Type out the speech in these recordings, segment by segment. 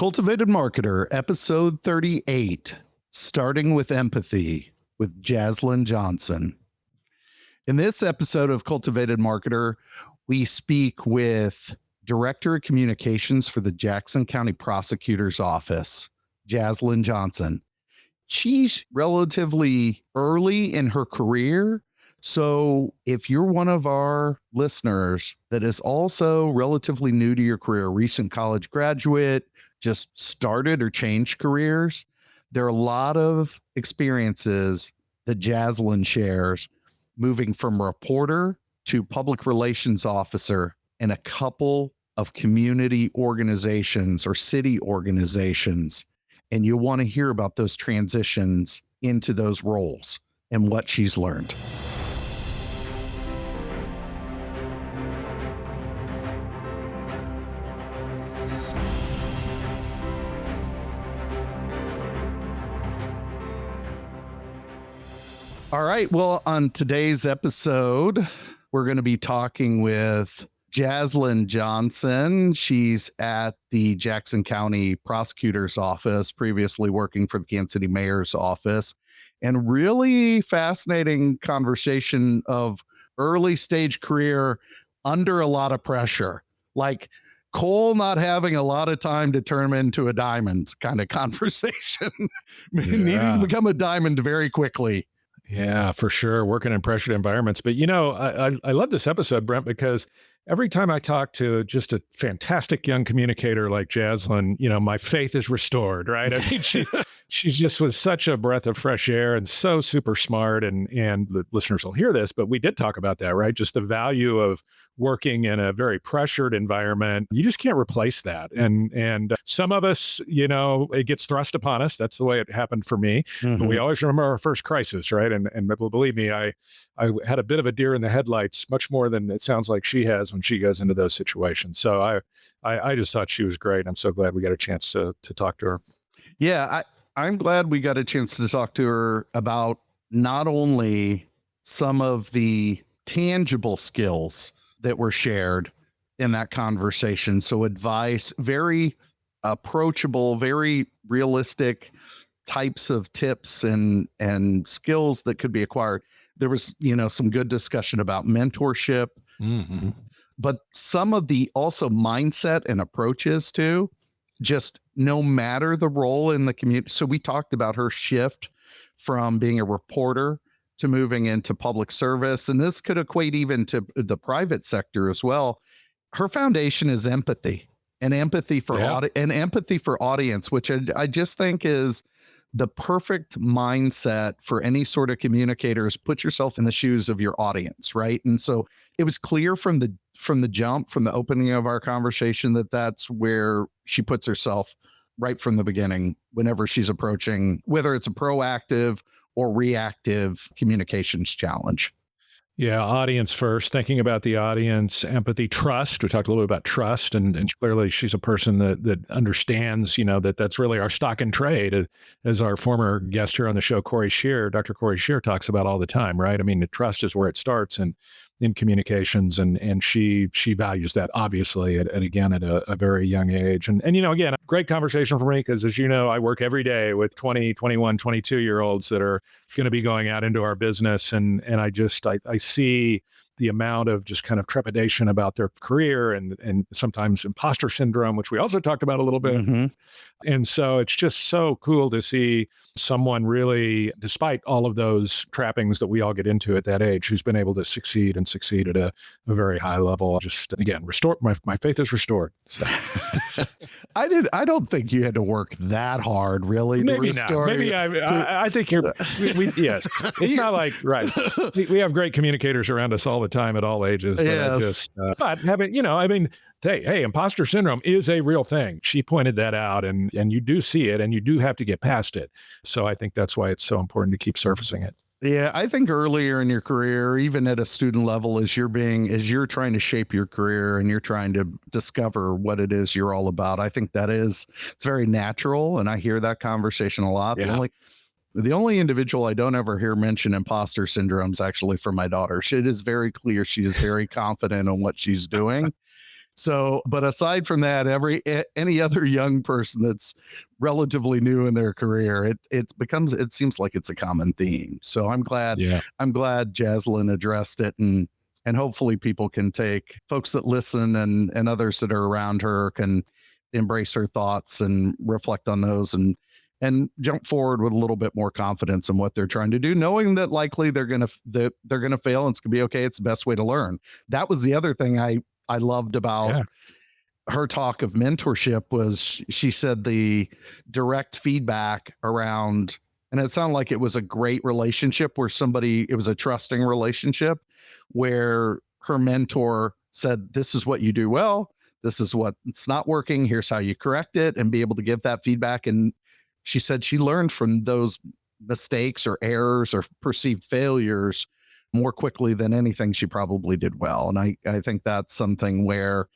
Cultivated Marketer, episode 38, Starting with Empathy with Jazzlyn Johnson. In this episode of Cultivated Marketer, we speak with Director of Communications for the Jackson County Prosecutor's Office, Jazzlyn Johnson. She's relatively early in her career. So if you're one of our listeners that is also relatively new to your career, recent college graduate, just started or changed careers, there are a lot of experiences that Jazzlyn shares moving from reporter to public relations officer in a couple of community organizations or city organizations. And you'll want to hear about those transitions into those roles and what she's learned. All right. Well, on today's episode, we're going to be talking with Jazzlyn Johnson. She's at the Jackson County Prosecutor's Office, previously working for the Kansas City Mayor's Office, and really fascinating conversation of early stage career under a lot of pressure, like coal not having a lot of time to turn into a diamond kind of conversation, needing to become a diamond very quickly. Yeah, for sure. Working in pressured environments. But, you know, I love this episode, Brent, because every time I talk to just a fantastic young communicator like Jazzlyn, you know, my faith is restored, right? I mean, she just was such a breath of fresh air and so super smart. And the listeners will hear this, but we did talk about that, right? Just the value of working in a very pressured environment. You just can't replace that. And some of us, you know, it gets thrust upon us. That's the way it happened for me. Mm-hmm. But we always remember our first crisis, right? And believe me, I had a bit of a deer in the headlights, much more than it sounds like she has when she goes into those situations. So I just thought she was great. I'm so glad we got a chance to talk to her. Yeah, I'm glad we got a chance to talk to her about not only some of the tangible skills that were shared in that conversation. So advice, very approachable, very realistic types of tips and skills that could be acquired. There was, you know, some good discussion about mentorship, but some of the also mindset and approaches too, just no matter the role in the community. So we talked about her shift from being a reporter to moving into public service. And this could equate even to the private sector as well. Her foundation is empathy and empathy for empathy for audience, which I just think is the perfect mindset for any sort of communicators. Put yourself in the shoes of your audience, right? And so it was clear from the jump, from the opening of our conversation, that that's where she puts herself right from the beginning whenever she's approaching, whether it's a proactive or reactive communications challenge. Yeah, audience first, thinking about the audience, empathy, trust. We talked a little bit about trust, and clearly she's a person that understands, you know, that's really our stock in trade, as our former guest here on the show, Dr. Corey Scheer talks about all the time, right? I mean, the trust is where it starts in communications, and she values that, obviously, at a very young age. And you know, again, great conversation for me, because as you know, I work every day with 20, 21, 22-year-olds that are going to be going out into our business. And I see the amount of just kind of trepidation about their career and sometimes imposter syndrome, which we also talked about a little bit. Mm-hmm. And so it's just so cool to see someone really, despite all of those trappings that we all get into at that age, who's been able to succeed at a very high level. Just, again, my faith is restored. So. I don't think you had to work that hard, really. Maybe not. Maybe I think yes. It's not like, right. We have great communicators around us all the time at all ages. But yes. But having, you know, I mean, hey, imposter syndrome is a real thing. She pointed that out, and you do see it, and you do have to get past it. So I think that's why it's so important to keep surfacing it. Yeah, I think earlier in your career, even at a student level, as you're trying to shape your career and you're trying to discover what it is you're all about, I think it's very natural. And I hear that conversation a lot. Yeah. The only individual I don't ever hear mention imposter syndrome is actually for my daughter. It is very clear she is very confident in what she's doing. So, but aside from that, any other young person that's relatively new in their career, it seems like it's a common theme. So Yeah. I'm glad Jazzlyn addressed it, and hopefully people can take folks that listen and others that are around her can embrace her thoughts and reflect on those and jump forward with a little bit more confidence in what they're trying to do, knowing that likely they're gonna fail and it's gonna be okay. It's the best way to learn. That was the other thing I loved about Yeah. her talk of mentorship was she said the direct feedback around, and it sounded like it was a great relationship where it was a trusting relationship where her mentor said, this is what you do well. This is what it's not working. Here's how you correct it, and be able to give that feedback. And she said she learned from those mistakes or errors or perceived failures more quickly than anything she probably did well. And I think that's something where,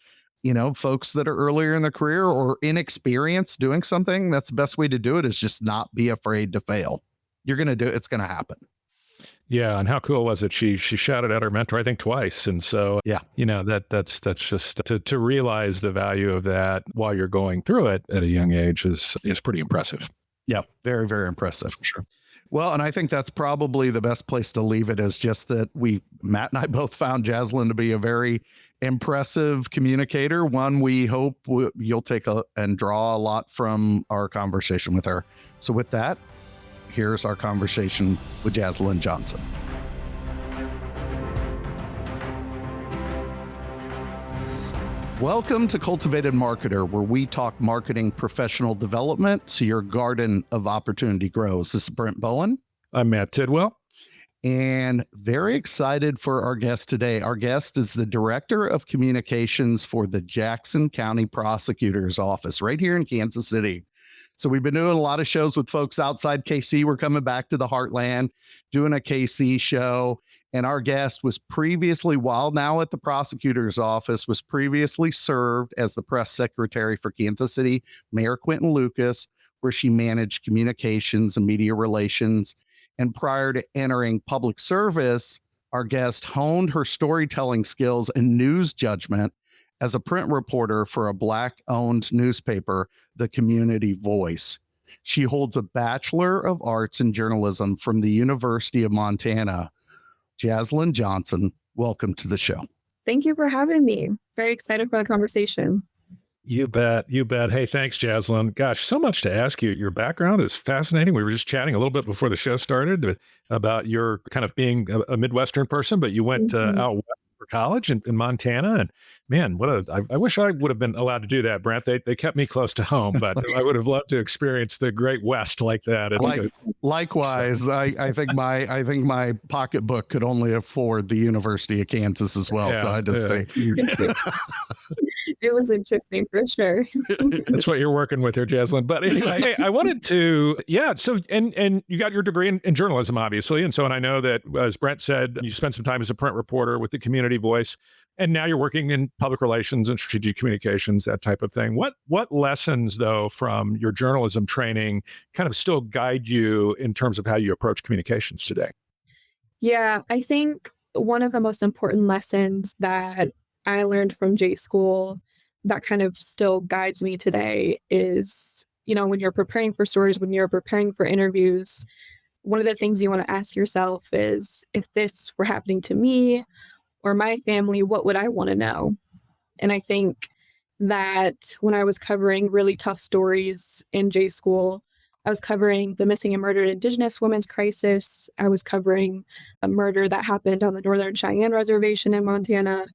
folks that are earlier in their career or inexperienced doing something, that's the best way to do it is just not be afraid to fail. You're going to do it. It's going to happen. Yeah, and how cool was it? She shouted at her mentor, I think twice, and so Yeah. That's just to realize the value of that while you're going through it at a young age is pretty impressive. Yeah, very, very impressive. For sure. Well, and I think that's probably the best place to leave it, is just that Matt and I both found Jazzlyn to be a very impressive communicator. One we hope you'll take and draw a lot from our conversation with her. So with that, here's our conversation with Jazzlyn Johnson. Welcome to Cultivated Marketer, where we talk marketing professional development so your garden of opportunity grows. This is Brent Bowen. I'm Matt Tidwell. And very excited for our guest today. Our guest is the Director of Communications for the Jackson County Prosecutor's Office right here in Kansas City. So we've been doing a lot of shows with folks outside KC. We're coming back to the heartland, doing a KC show. And our guest was previously, while now at the prosecutor's office, was previously served as the press secretary for Kansas City Mayor Quentin Lucas, where she managed communications and media relations. And prior to entering public service, our guest honed her storytelling skills and news judgment as a print reporter for a Black-owned newspaper, The Community Voice. She holds a Bachelor of Arts in Journalism from the University of Montana. Jazzlyn Johnson, welcome to the show. Thank you for having me. Very excited for the conversation. You bet. You bet. Hey, thanks, Jazzlyn. Gosh, so much to ask you. Your background is fascinating. We were just chatting a little bit before the show started about your kind of being a Midwestern person, but you went out west for college in Montana. And man, I wish I would have been allowed to do that, Brent. They kept me close to home, but I would have loved to experience the Great West like that. Likewise, I think my pocketbook could only afford the University of Kansas as well, so I had to stay. It was interesting for sure. That's what you're working with here, Jazzlyn. But anyway, hey, I wanted to, so, and you got your degree in journalism, obviously. And so, and I know that, as Brent said, you spent some time as a print reporter with the Community Voice, and now you're working in public relations and strategic communications, that type of thing. What lessons, though, from your journalism training kind of still guide you in terms of how you approach communications today? Yeah, I think one of the most important lessons that I learned from J School that kind of still guides me today is, when you're preparing for stories, when you're preparing for interviews, one of the things you want to ask yourself is, if this were happening to me or my family, what would I want to know? And I think that when I was covering really tough stories in J School, I was covering the missing and murdered Indigenous women's crisis. I was covering a murder that happened on the Northern Cheyenne Reservation in Montana.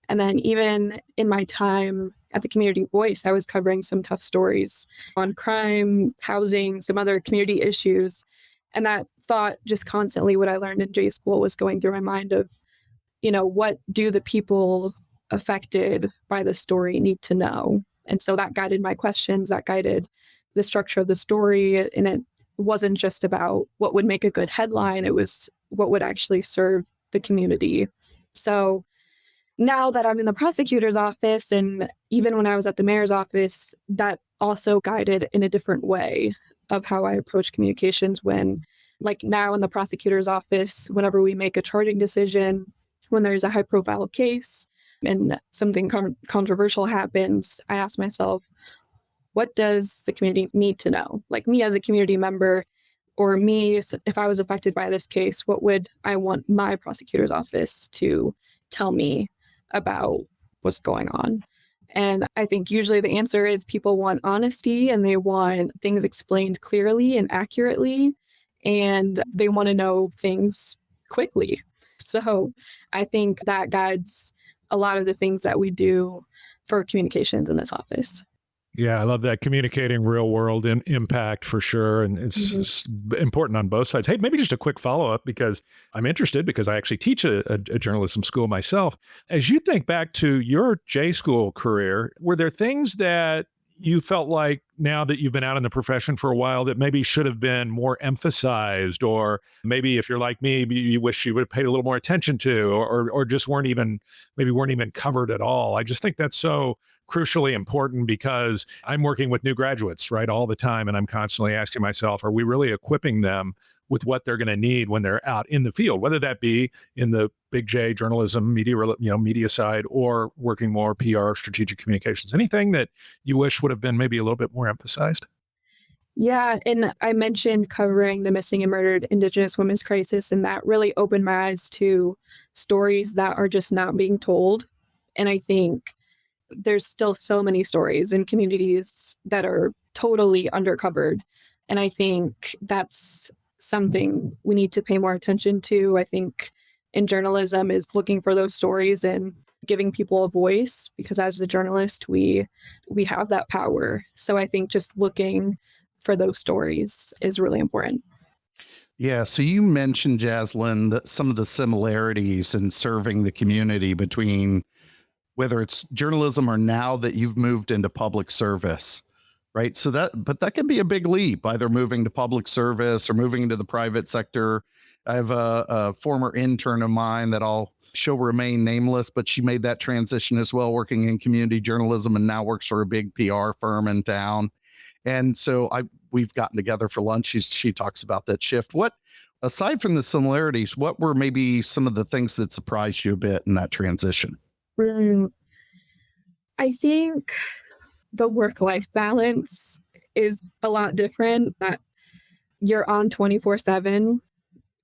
And then even in my time at the Community Voice, I was covering some tough stories on crime, housing, some other community issues. And that thought just constantly, what I learned in J School was going through my mind of, what do the people affected by the story need to know? And so that guided my questions, that guided the structure of the story. And it wasn't just about what would make a good headline, it was what would actually serve the community. So now that I'm in the prosecutor's office, and even when I was at the mayor's office, that also guided in a different way of how I approach communications when, like now in the prosecutor's office, whenever we make a charging decision, when there's a high profile case, and something controversial happens, I ask myself, what does the community need to know? Like me as a community member, or me, if I was affected by this case, what would I want my prosecutor's office to tell me about what's going on? And I think usually the answer is people want honesty and they want things explained clearly and accurately, and they want to know things quickly. So I think that guides a lot of the things that we do for communications in this office. Yeah, I love that, communicating real world impact for sure. And it's important on both sides. Hey, maybe just a quick follow up, because I'm interested, because I actually teach a journalism school myself. As you think back to your J school career, were there things that you felt like, now that you've been out in the profession for a while, that maybe should have been more emphasized, or maybe if you're like me, you wish you would have paid a little more attention to, or just weren't even covered at all? I just think that's so crucially important, because I'm working with new graduates, right, all the time. And I'm constantly asking myself, are we really equipping them with what they're going to need when they're out in the field, whether that be in the big J journalism, media side, or working more PR, strategic communications? Anything that you wish would have been maybe a little bit more emphasized? Yeah, and I mentioned covering the missing and murdered Indigenous women's crisis, and that really opened my eyes to stories that are just not being told. And I think there's still so many stories in communities that are totally undercovered. And I think that's something we need to pay more attention to. I think in journalism is looking for those stories and giving people a voice, because as a journalist, we have that power. So I think just looking for those stories is really important. Yeah. So you mentioned, Jazzlyn, that some of the similarities in serving the community between whether it's journalism or now that you've moved into public service, right? But that can be a big leap, either moving to public service or moving into the private sector. I have a former intern of mine that she'll remain nameless, but she made that transition as well, working in community journalism, and now works for a big PR firm in town. And so we've gotten together for lunch. She talks about that shift. Aside from the similarities, what were maybe some of the things that surprised you a bit in that transition? Mm, I think the work-life balance is a lot different, that you're on 24/7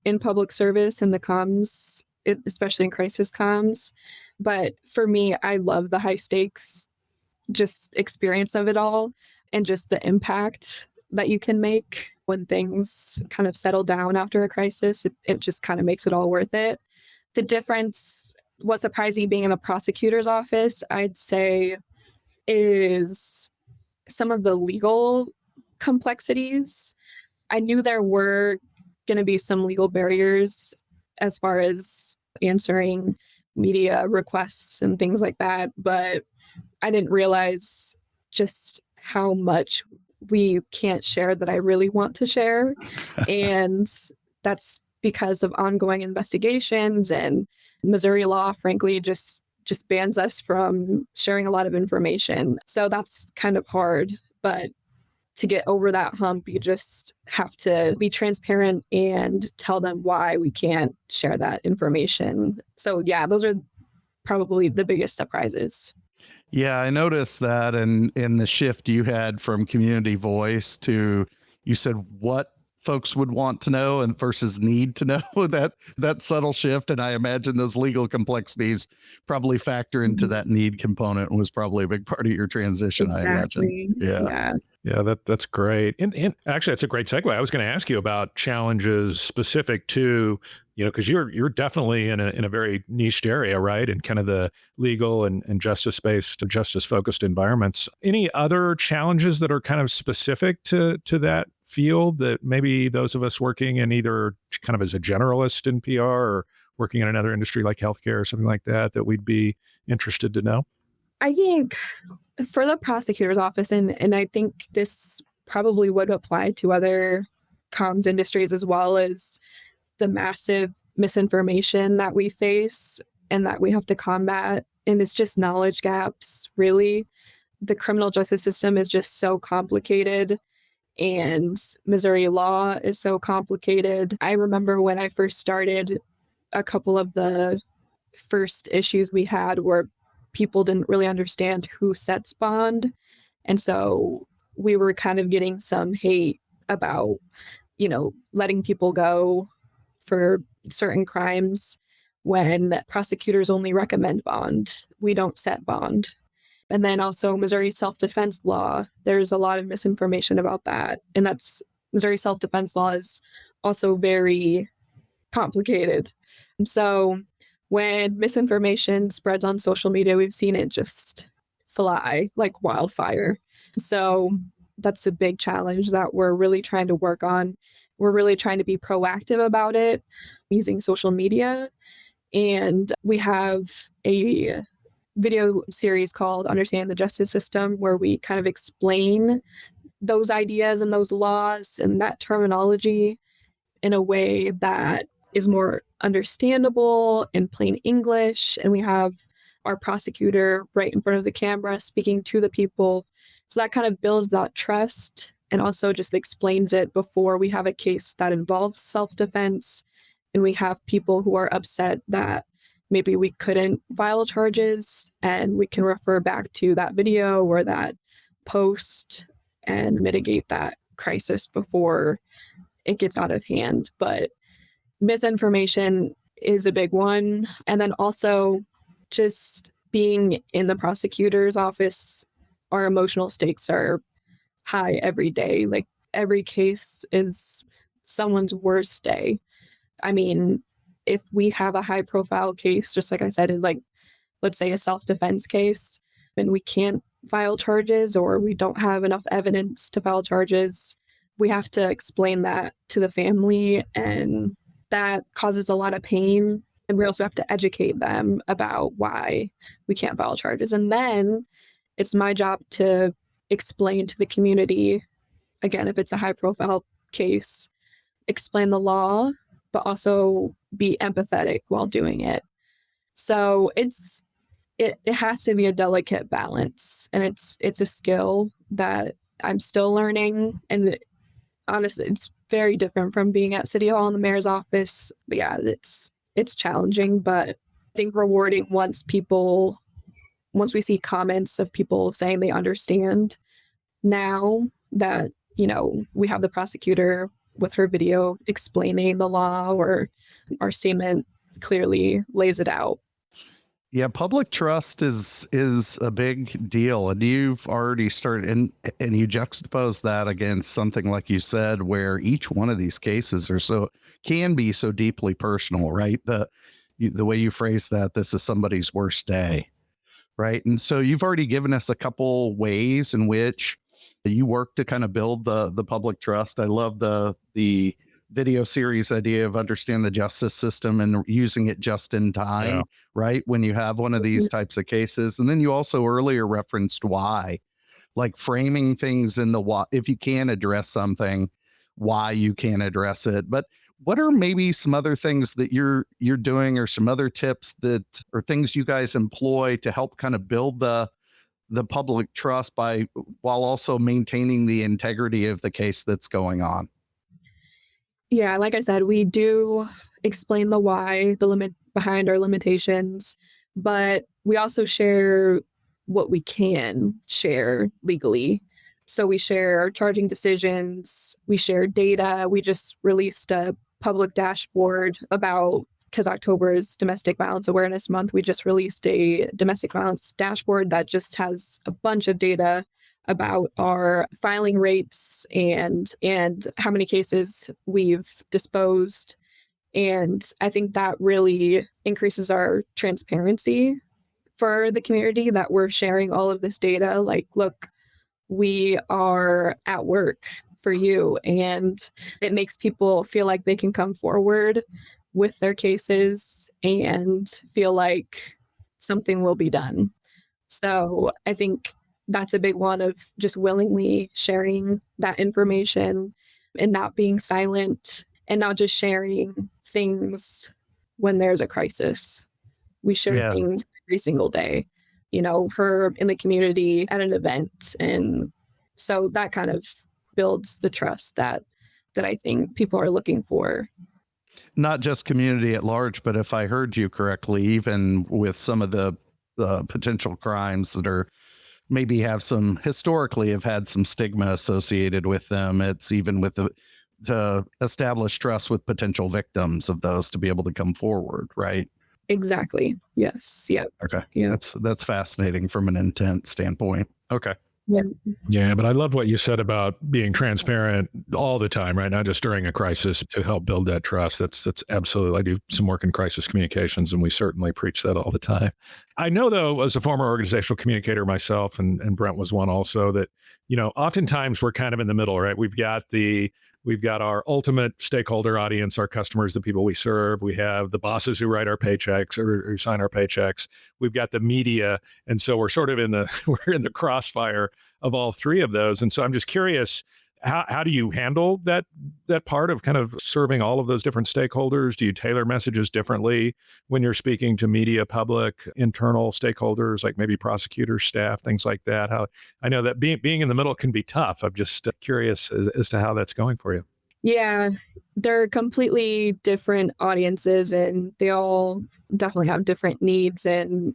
in public service and the comms, especially in crisis comms. But for me, I love the high stakes, just experience of it all, and just the impact that you can make when things kind of settle down after a crisis. It just kind of makes it all worth it. The difference, what surprised me being in the prosecutor's office, I'd say, is some of the legal complexities. I knew there were going to be some legal barriers as far as answering media requests and things like that, but I didn't realize just how much we can't share that I really want to share. And that's because of ongoing investigations, and Missouri law, frankly, just bans us from sharing a lot of information. So that's kind of hard. But to get over that hump, you just have to be transparent and tell them why we can't share that information. So yeah, those are probably the biggest surprises. Yeah, I noticed that in the shift you had from community voice to, you said what folks would want to know and versus need to know, that subtle shift. And I imagine those legal complexities probably factor into Mhm. that need component, and was probably a big part of your transition, I imagine. Exactly. Yeah. Yeah. Yeah, that's great. And actually, that's a great segue. I was going to ask you about challenges specific to, because you're definitely in a very niched area, right? In kind of the legal and justice-based, justice-focused environments. Any other challenges that are kind of specific to that field that maybe those of us working in either kind of as a generalist in PR or working in another industry like healthcare or something like that we'd be interested to know? I think for the prosecutor's office, and I think this probably would apply to other comms industries as well, as the massive misinformation that we face and that we have to combat. And it's just knowledge gaps, really. The criminal justice system is just so complicated, and Missouri law is so complicated. I remember when I first started, a couple of the first issues we had were people didn't really understand who sets bond. And so we were kind of getting some hate about, letting people go for certain crimes when prosecutors only recommend bond. We don't set bond. And then also Missouri self-defense law. There's a lot of misinformation about that. And Missouri self-defense law is also very complicated. So when misinformation spreads on social media, we've seen it just fly like wildfire. So that's a big challenge that we're really trying to work on. We're really trying to be proactive about it using social media. And we have a video series called Understanding the Justice System, where we kind of explain those ideas and those laws and that terminology in a way that is more understandable in plain English. And we have our prosecutor right in front of the camera speaking to the people. So that kind of builds that trust and also just explains it before we have a case that involves self-defense. And we have people who are upset that maybe we couldn't file charges, and we can refer back to that video or that post and mitigate that crisis before it gets out of hand. But misinformation is a big one. And then also just being in the prosecutor's office, our emotional stakes are high every day. Like every case is someone's worst day. I mean, if we have a high profile case, just like I said, let's say a self-defense case, and we can't file charges or we don't have enough evidence to file charges, we have to explain that to the family, and that causes a lot of pain. And we also have to educate them about why we can't file charges. And then it's my job to explain to the community, again, if it's a high profile case, explain the law, but also be empathetic while doing it. So it has to be a delicate balance, and it's a skill that I'm still learning. And honestly, it's very different from being at City Hall in the mayor's office. But yeah, it's challenging, but I think rewarding once we see comments of people saying they understand now that, we have the prosecutor with her video explaining the law, or our statement clearly lays it out. Yeah, public trust is a big deal, and you've already started, and you juxtapose that against something like you said, where each one of these cases can be so deeply personal, right? The way you phrase that, this is somebody's worst day, right? And so you've already given us a couple ways in which you work to kind of build the public trust. I love the video series idea of understand the justice system and using it just in time, Yeah. right? When you have one of these types of cases. And then you also earlier referenced why, like framing things in the why, if you can address something, why you can address it. But what are maybe some other things that you're doing, or some other tips or things you guys employ to help kind of build the public trust while also maintaining the integrity of the case that's going on? Yeah, like I said, we do explain the why, the limit behind our limitations, but we also share what we can share legally. So we share our charging decisions, we share data. We just released a public dashboard because October is Domestic Violence Awareness Month, we just released a domestic violence dashboard that just has a bunch of data about our filing rates and how many cases we've disposed. And I think that really increases our transparency for the community, that we're sharing all of this data. Like, look, we are at work for you. And it makes people feel like they can come forward with their cases and feel like something will be done. So I think that's a big one, of just willingly sharing that information and not being silent, and not just sharing things when there's a crisis. We share things every single day, her in the community at an event. And so that kind of builds the trust that I think people are looking for. Not just community at large, but if I heard you correctly, even with some of the potential crimes that are maybe historically have had some stigma associated with them. It's even with to establish trust with potential victims of those to be able to come forward, right? Exactly. Yes. Yep. Okay. Yeah. That's fascinating from an intent standpoint. Okay. Yeah. Yeah, but I love what you said about being transparent all the time, right? Not just during a crisis to help build that trust. That's absolutely. I do some work in crisis communications, and we certainly preach that all the time. I know, though, as a former organizational communicator myself, and Brent was one also, that oftentimes we're kind of in the middle, right? We've got our ultimate stakeholder audience, our customers, the people we serve. We have the bosses who write our paychecks or who sign our paychecks. We've got the media, and so we're sort of we're in the crossfire of all three of those. And so I'm just curious, how do you handle that part of kind of serving all of those different stakeholders? Do you tailor messages differently when you're speaking to media, public, internal stakeholders, like maybe prosecutors, staff, things like that? How I know that being in the middle can be tough. I'm just curious as to how that's going for you. Yeah, they're completely different audiences, and they all definitely have different needs and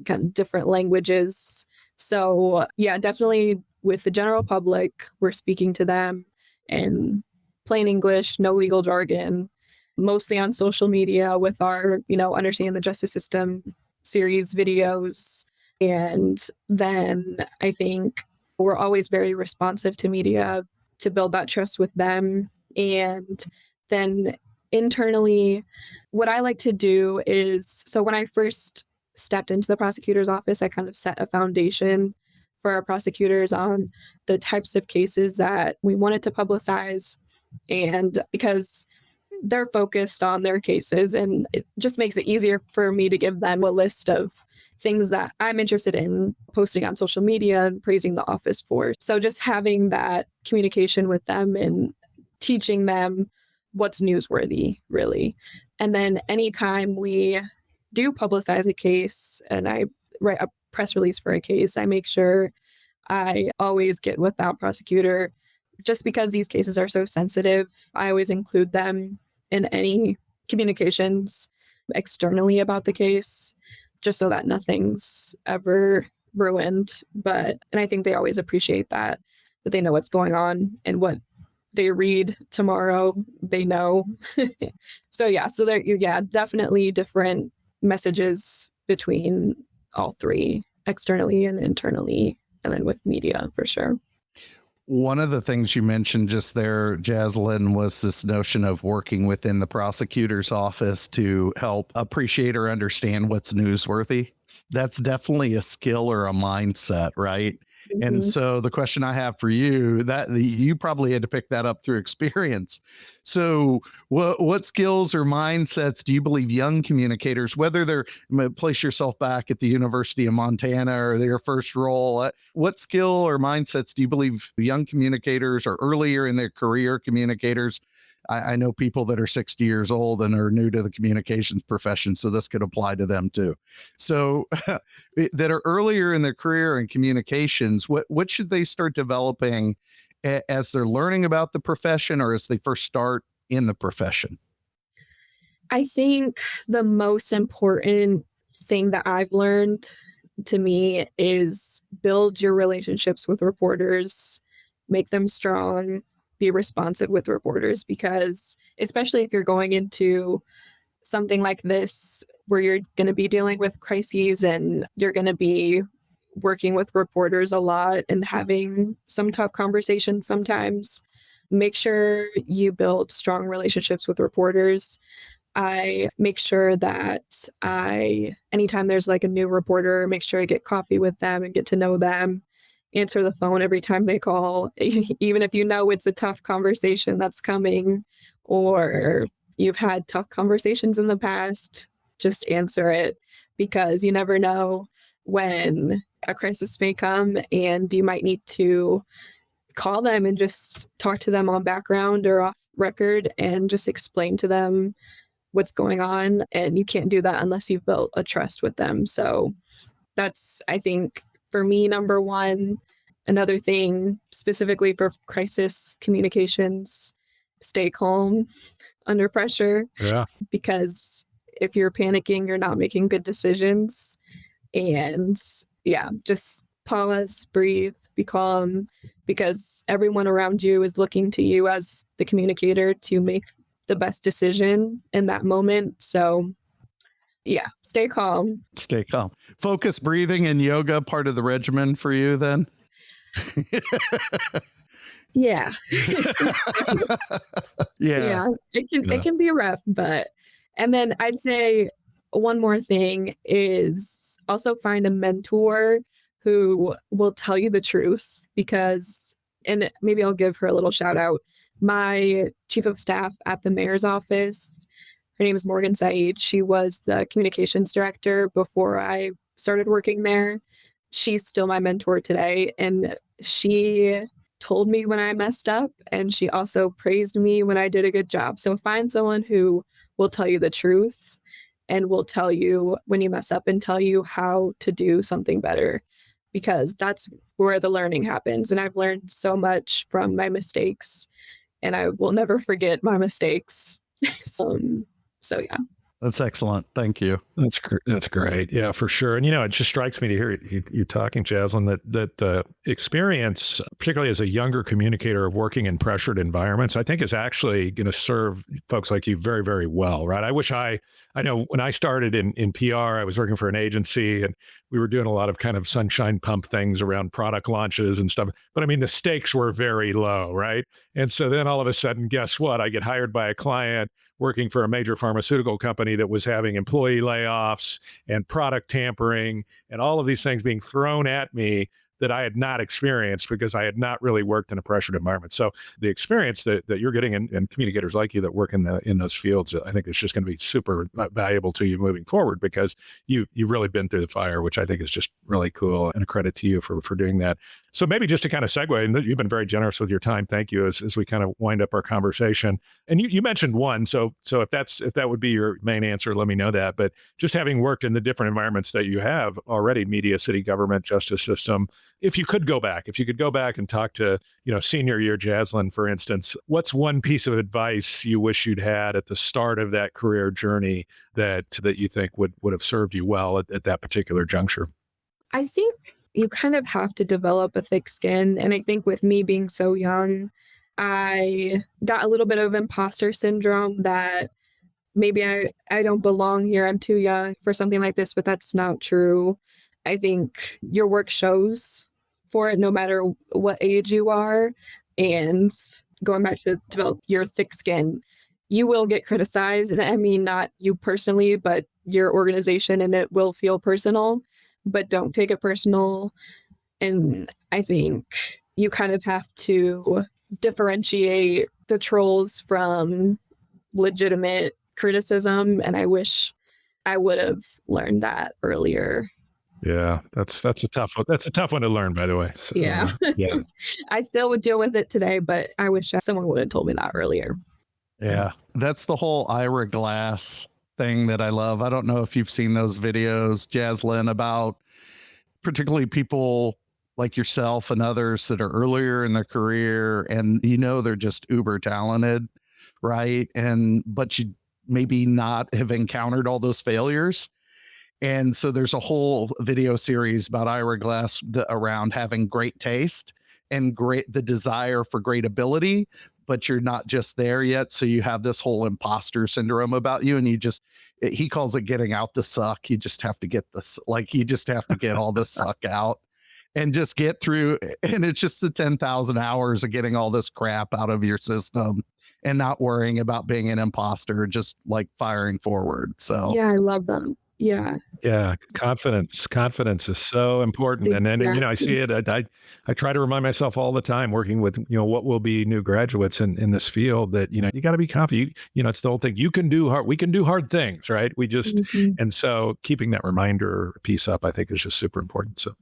kind of different languages. So, yeah, definitely with the general public, we're speaking to them in plain English, no legal jargon, mostly on social media with our, Understanding the Justice System series videos. And then I think we're always very responsive to media to build that trust with them. And then internally, what I like to do is, so when I first stepped into the prosecutor's office, I kind of set a foundation for our prosecutors on the types of cases that we wanted to publicize. And because they're focused on their cases, and it just makes it easier for me to give them a list of things that I'm interested in posting on social media and praising the office for. So just having that communication with them and teaching them what's newsworthy, really. And then anytime we do publicize a case and I write a press release for a case, I make sure I always get with that prosecutor. Just because these cases are so sensitive, I always include them in any communications externally about the case, just so that nothing's ever ruined. And I think they always appreciate that they know what's going on, and what they read tomorrow, they know. So there, definitely different messages between all three, externally and internally, and then with media for sure. One of the things you mentioned just there, Jazzlyn, was this notion of working within the prosecutor's office to help appreciate or understand what's newsworthy. That's definitely a skill or a mindset, right? Mm-hmm. And so the question I have for you, that you probably had to pick that up through experience. So what skills or mindsets do you believe young communicators, whether they're, place yourself back at the University of Montana or their first role, what skill or mindsets do you believe young communicators or earlier in their career communicators? I know people that are 60 years old and are new to the communications profession, so this could apply to them too. So that are earlier in their career in communications, what should they start developing as they're learning about the profession or as they first start in the profession? I think the most important thing that I've learned, to me, is build your relationships with reporters, make them strong, be responsive with reporters, because especially if you're going into something like this where you're going to be dealing with crises and you're going to be working with reporters a lot and having some tough conversations sometimes, make sure you build strong relationships with reporters. I make sure that anytime there's like a new reporter, make sure I get coffee with them and get to know them, answer the phone every time they call, even if you know it's a tough conversation that's coming, or you've had tough conversations in the past, just answer it, because you never know when a crisis may come and you might need to call them and just talk to them on background or off record and just explain to them what's going on. And you can't do that unless you've built a trust with them. So that's, I think, for me, number one. Another thing specifically for crisis communications, stay calm under pressure. Yeah. Because if you're panicking, you're not making good decisions. And yeah, just pause, breathe, be calm, because everyone around you is looking to you as the communicator to make the best decision in that moment. So yeah, stay calm. Stay calm. Focus breathing and yoga part of the regimen for you then? Yeah. Yeah. Yeah, it can be rough, and then I'd say one more thing is also find a mentor who will tell you the truth because and maybe I'll give her a little shout out. My chief of staff at the mayor's office, her name is Morgan Saeed. She was the communications director before I started working there. She's still my mentor today, and she told me when I messed up, and she also praised me when I did a good job. So find someone who will tell you the truth and will tell you when you mess up and tell you how to do something better, because that's where the learning happens. And I've learned so much from my mistakes, and I will never forget my mistakes. So yeah. That's excellent. Thank you. That's great. Yeah, for sure. And it just strikes me to hear you talking, Jazzlyn, that the experience, particularly as a younger communicator of working in pressured environments, I think is actually going to serve folks like you very, very well, right? I know when I started in PR, I was working for an agency and we were doing a lot of kind of sunshine pump things around product launches and stuff. But I mean, the stakes were very low, right? And so then all of a sudden, guess what? I get hired by a client working for a major pharmaceutical company that was having employee layoffs and product tampering and all of these things being thrown at me that I had not experienced because I had not really worked in a pressured environment. So the experience that you're getting and communicators like you that work in those fields, I think is just going to be super valuable to you moving forward because you've really been through the fire, which I think is just really cool and a credit to you for doing that. So maybe just to kind of segue, and you've been very generous with your time. Thank you as we kind of wind up our conversation. And you mentioned one, so if that would be your main answer, let me know that. But just having worked in the different environments that you have already, media, city government, justice system, if you could go back and talk to, senior year Jazzlyn, for instance, what's one piece of advice you wish you'd had at the start of that career journey that you think would have served you well at that particular juncture? I think you kind of have to develop a thick skin. And I think with me being so young, I got a little bit of imposter syndrome that maybe I don't belong here. I'm too young for something like this, but that's not true. I think your work shows for it no matter what age you are. And going back to develop your thick skin, you will get criticized. And I mean, not you personally, but your organization, and it will feel personal, but don't take it personal. And I think you kind of have to differentiate the trolls from legitimate criticism. And I wish I would have learned that earlier. Yeah, that's a tough one. That's a tough one to learn, by the way. So, Yeah. yeah. I still would deal with it today, but I wish someone would have told me that earlier. Yeah. That's the whole Ira Glass thing that I love. I don't know if you've seen those videos, Jazzlyn, about particularly people like yourself and others that are earlier in their career and they're just uber talented, right? But you maybe not have encountered all those failures. And so there's a whole video series about Ira Glass around having great taste and the desire for great ability, but you're not just there yet. So you have this whole imposter syndrome about you. And he calls it getting out the suck. You just have to get you just have to get all this suck out and just get through. And it's just the 10,000 hours of getting all this crap out of your system and not worrying about being an imposter, just like firing forward. So yeah, I love them. Yeah. Yeah, confidence is so important, and then I see it. I try to remind myself all the time, working with what will be new graduates in this field, that you got to be confident. It's the whole thing. We can do hard things, right? We just and so keeping that reminder piece up, I think, is just super important. So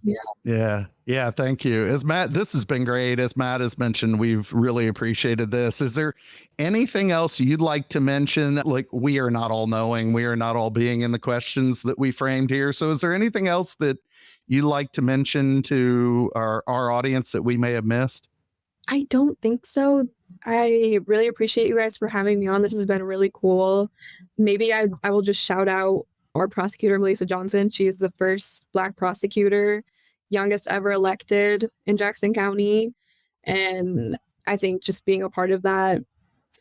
yeah. Thank you. This has been great. As Matt has mentioned, we've really appreciated this. Is there anything else you'd like to mention? Like, we are not all knowing, we are not all being in the questions that we framed here. So is there anything else that you'd like to mention to our audience that we may have missed? I don't think so. I really appreciate you guys for having me on. This has been really cool. Maybe I will just shout out our prosecutor, Melissa Johnson. She's the first Black prosecutor, youngest ever elected in Jackson County. And I think just being a part of that,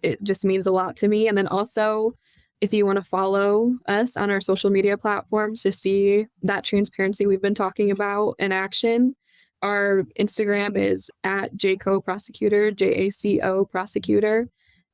it just means a lot to me. And then also, if you want to follow us on our social media platforms to see that transparency we've been talking about in action, our Instagram is at JACO Prosecutor, JACO Prosecutor,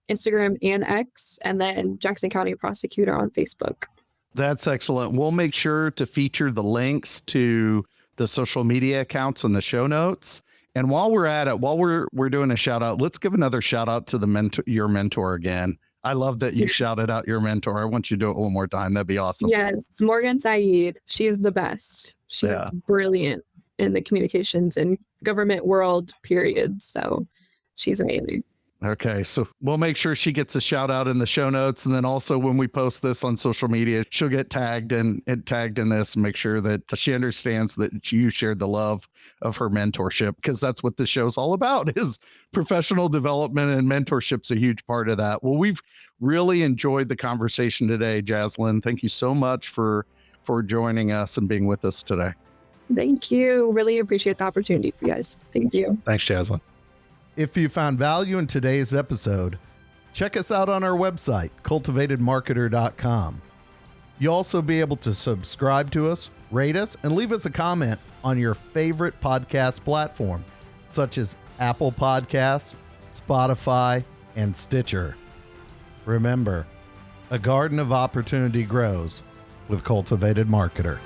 Instagram and X, and then Jackson County Prosecutor on Facebook. That's excellent. We'll make sure to feature the links to the social media accounts in the show notes. And while we're at it, while we're doing a shout out, let's give another shout out to your mentor again. I love that you shouted out your mentor. I want you to do it one more time. That'd be awesome. Yes, Morgan Saeed. She's the best. She's brilliant in the communications and government world, period. So she's amazing. Okay, so we'll make sure she gets a shout out in the show notes. And then also when we post this on social media, she'll get tagged in this and make sure that she understands that you shared the love of her mentorship, because that's what this show's all about, is professional development, and mentorship's a huge part of that. Well, we've really enjoyed the conversation today, Jazzlyn. Thank you so much for joining us and being with us today. Thank you. Really appreciate the opportunity for you guys. Thank you. Thanks, Jazzlyn. If you found value in today's episode, check us out on our website, CultivatedMarketer.com. You'll also be able to subscribe to us, rate us, and leave us a comment on your favorite podcast platform, such as Apple Podcasts, Spotify, and Stitcher. Remember, a garden of opportunity grows with Cultivated Marketer.